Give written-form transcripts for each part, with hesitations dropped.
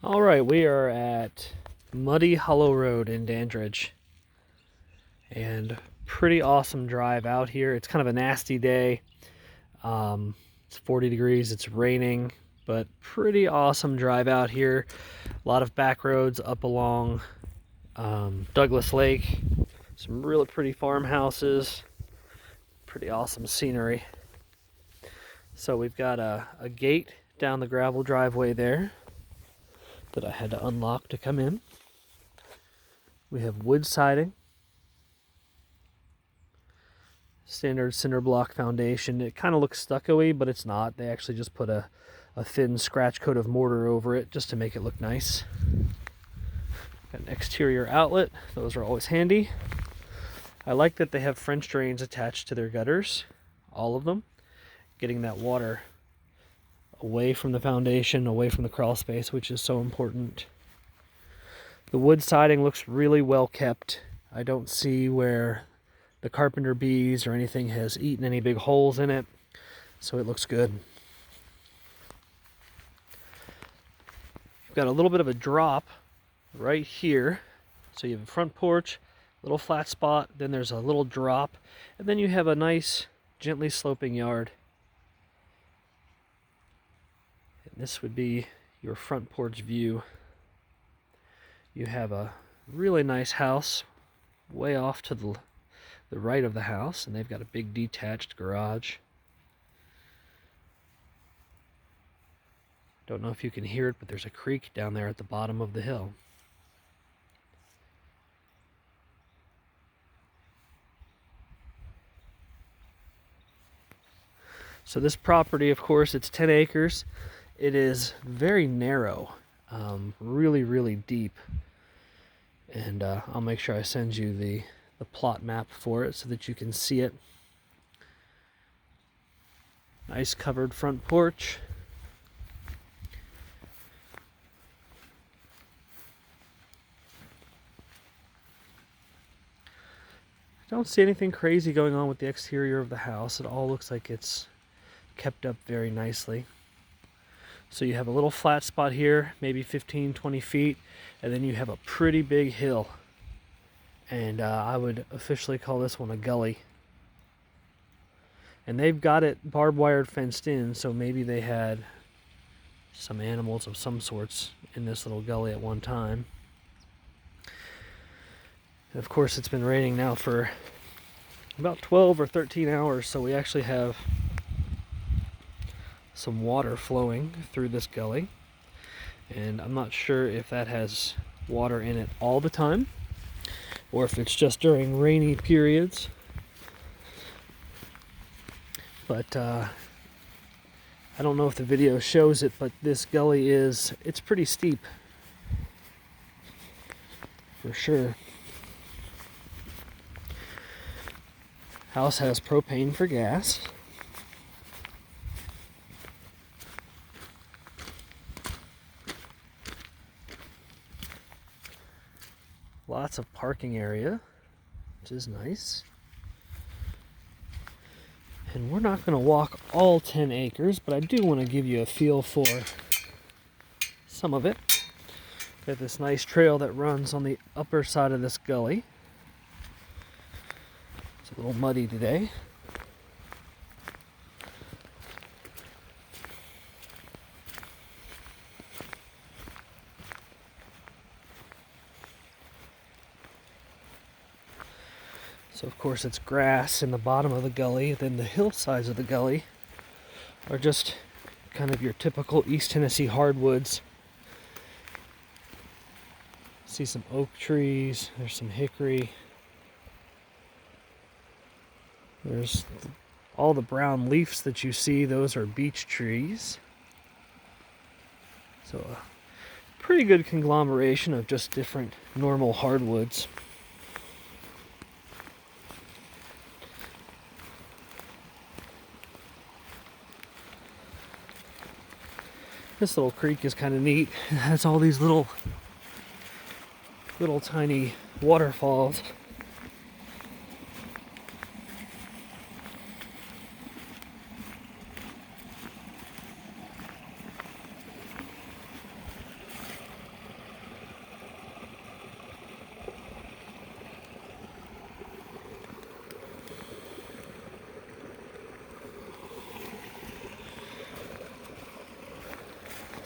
All right, we are at Muddy Hollow Road in Dandridge, and pretty awesome drive out here. It's kind of a nasty day. It's 40 degrees, it's raining, but pretty awesome drive out here. A lot of back roads up along Douglas Lake, some really pretty farmhouses, pretty awesome scenery. So we've got a gate down the gravel driveway there that I had to unlock to come in. We have wood siding, standard cinder block foundation. It kind of looks stucco-y, but it's not. They actually just put a thin scratch coat of mortar over it just to make it look nice. Got an exterior outlet. Those are always handy. I like that they have French drains attached to their gutters, all of them, getting that water away from the foundation, away from the crawl space, which is so important. The wood siding looks really well kept. I don't see where the carpenter bees or anything has eaten any big holes in it, so it looks good. You've got a little bit of a drop right here. So you have a front porch, little flat spot, then there's a little drop, and then you have a nice gently sloping yard. And this would be your front porch view. You have a really nice house way off to the right of the house, and they've got a big detached garage. Don't know if you can hear it, but there's a creek down there at the bottom of the hill. So this property, of course, it's 10 acres. It is very narrow, really, really deep. And I'll make sure I send you the plot map for it so that you can see it. Nice covered front porch. I don't see anything crazy going on with the exterior of the house. It all looks like it's kept up very nicely. So you have a little flat spot here, maybe 15-20 feet, and then you have a pretty big hill. And I would officially call this one a gully. And they've got it barbed wire fenced in, so maybe they had some animals of some sorts in this little gully at one time. And of course, it's been raining now for about 12 or 13 hours, so we actually have some water flowing through this gully. And I'm not sure if that has water in it all the time, or if it's just during rainy periods. But I don't know if the video shows it, but this gully it's pretty steep. For sure. House has propane for gas. Lots of parking area, which is nice. And we're not going to walk all 10 acres, but I do want to give you a feel for some of it. Got this nice trail that runs on the upper side of this gully. It's a little muddy today. So of course it's grass in the bottom of the gully. Then the hillsides of the gully are just kind of your typical East Tennessee hardwoods. See some oak trees, there's some hickory. There's all the brown leaves that you see, those are beech trees. So a pretty good conglomeration of just different normal hardwoods. This little creek is kind of neat. It has all these little tiny waterfalls.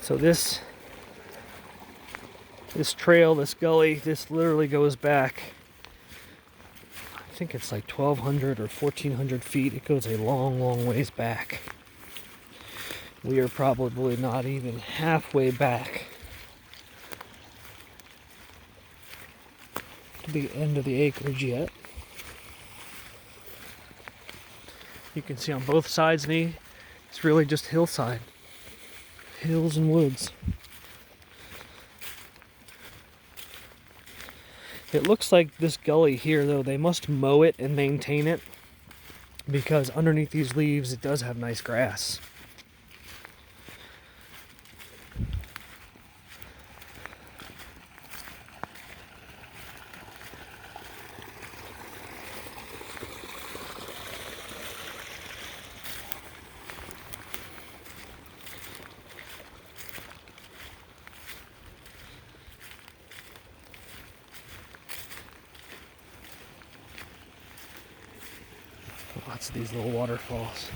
So this trail, this gully, this literally goes back, I think it's like 1,200 or 1,400 feet. It goes a long, long ways back. We are probably not even halfway back to the end of the acreage yet. You can see on both sides of me, it's really just hillside. Hills and woods. It looks like this gully here, though, they must mow it and maintain it, because underneath these leaves it does have nice grass. Lots of these little waterfalls.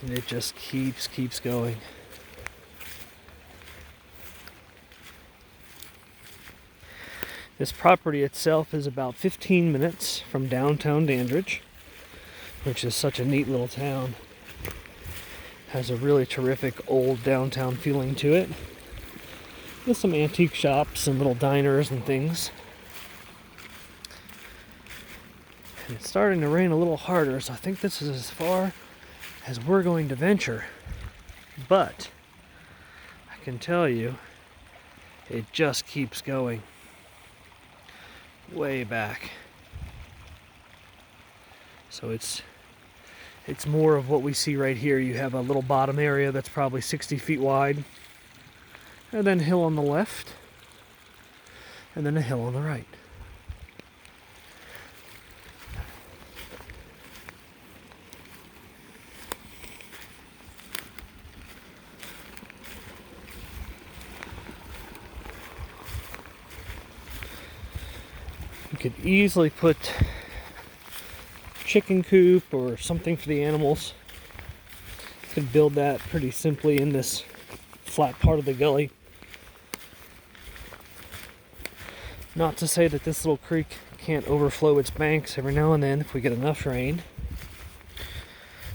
And it just keeps going. This property itself is about 15 minutes from downtown Dandridge, which is such a neat little town. Has a really terrific old downtown feeling to it, with some antique shops and little diners and things. And it's starting to rain a little harder, so I think this is as far as we're going to venture. But I can tell you, it just keeps going way back. So it's more of what we see right here. You have a little bottom area that's probably 60 feet wide, and then a hill on the left, and then a hill on the right. You could easily put chicken coop or something for the animals. You could build that pretty simply in this flat part of the gully. Not to say that this little creek can't overflow its banks every now and then if we get enough rain,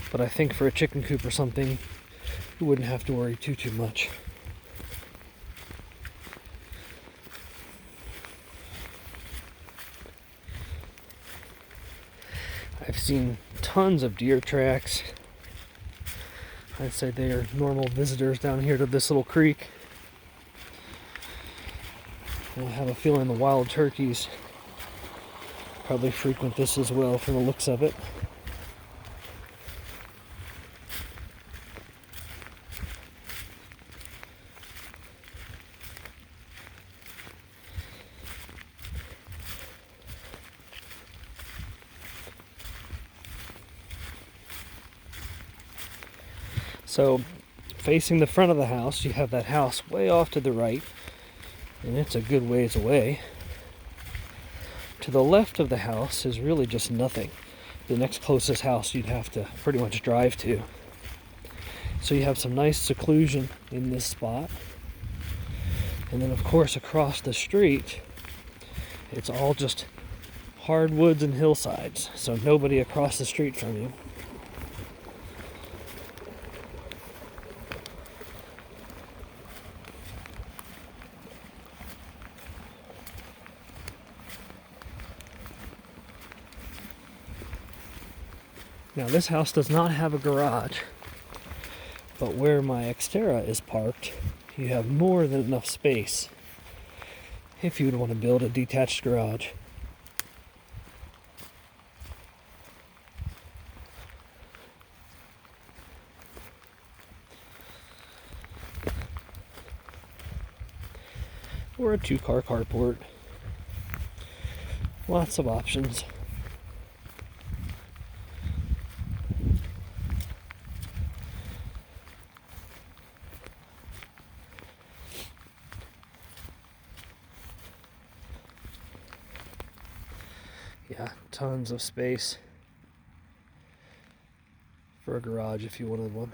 but I think for a chicken coop or something, you wouldn't have to worry too much. I've seen tons of deer tracks. I'd say they are normal visitors down here to this little creek. And I have a feeling the wild turkeys probably frequent this as well from the looks of it. So, facing the front of the house, you have that house way off to the right, and it's a good ways away. To the left of the house is really just nothing. The next closest house you'd have to pretty much drive to. So you have some nice seclusion in this spot. And then of course across the street, it's all just hardwoods and hillsides. So nobody across the street from you. Now this house does not have a garage, but where my Xterra is parked, you have more than enough space if you would want to build a detached garage. Or a 2-car carport. Lots of options. Yeah, tons of space for a garage if you wanted one.